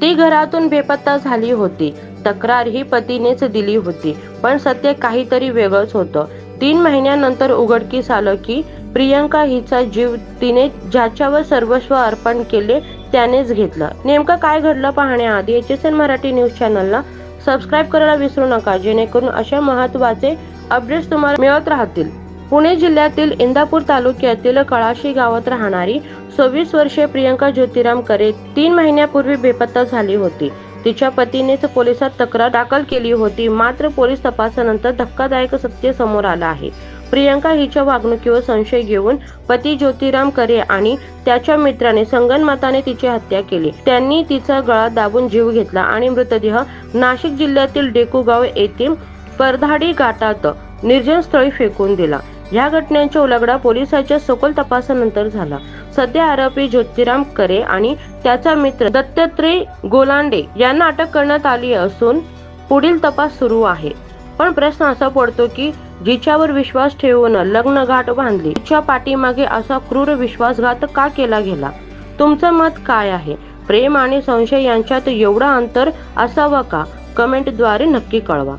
ती घरातून बेपत्ता झाली होती। तक्रार ही पतीनेच दिली होती, पण सत्य काहीतरी वेगळंच होतं। 3 महिन्यानंतर उघडकीस आलं की प्रियंका हिचा जीव तिने ज्याच्यावर सर्वस्व अर्पण केले त्यानेच घेतला। नेमकं काय घडलं पाहण्याआधी HSN मराठी न्यूज चॅनलला सबस्क्राईब करायला विसरू नका, जेणेकरून अशा महत्त्वाचे अपडेट्स तुम्हाला मिळत राहतील। पुणे जिल्ह्यातील इंदापूर तालुक्यातील कळाशी गावात राहणारी 26 वर्षीय प्रियंका ज्योतिराम करे 3 महिन्यापूर्वी बेपत्ता झाली होती। तिच्या पतीनेच पोलिसात तक्रार दाखल केली होती, मात्र पोलीस तपासानंतर धक्कादायक सत्य समोर आलं आहे। प्रियंका हिच्या वागणुकीवर संशय घेऊन पती ज्योतिराम करे आणि त्याच्या मित्राने संगनमताने तिची हत्या केली। त्यांनी तिचा गळा दाबून जीव घेतला आणि मृतदेह नाशिक जिल्ह्यातील डेकुगाव येथील परधाडी घाटात निर्जन स्थळी फेकून दिला। या घटनेचा उलगडा पोलिसांच्या सखोल तपासानंतर झाला। सध्या आरोपी ज्योतिराम करे आणि त्याचा मित्र दत्तात्रय गोलांडे यांना अटक करण्यात आली असून पुढील तपास सुरू आहे। पण प्रश्न असा पडतो की जिच्यावर विश्वास ठेवून लग्न गाठ बांधली, तिच्या पाठीमागे असा क्रूर विश्वासघात का केला गेला? तुमचं मत काय आहे? प्रेम आणि संशय यांच्यात एवढं अंतर असावं का? कमेंटद्वारे नक्की कळवा।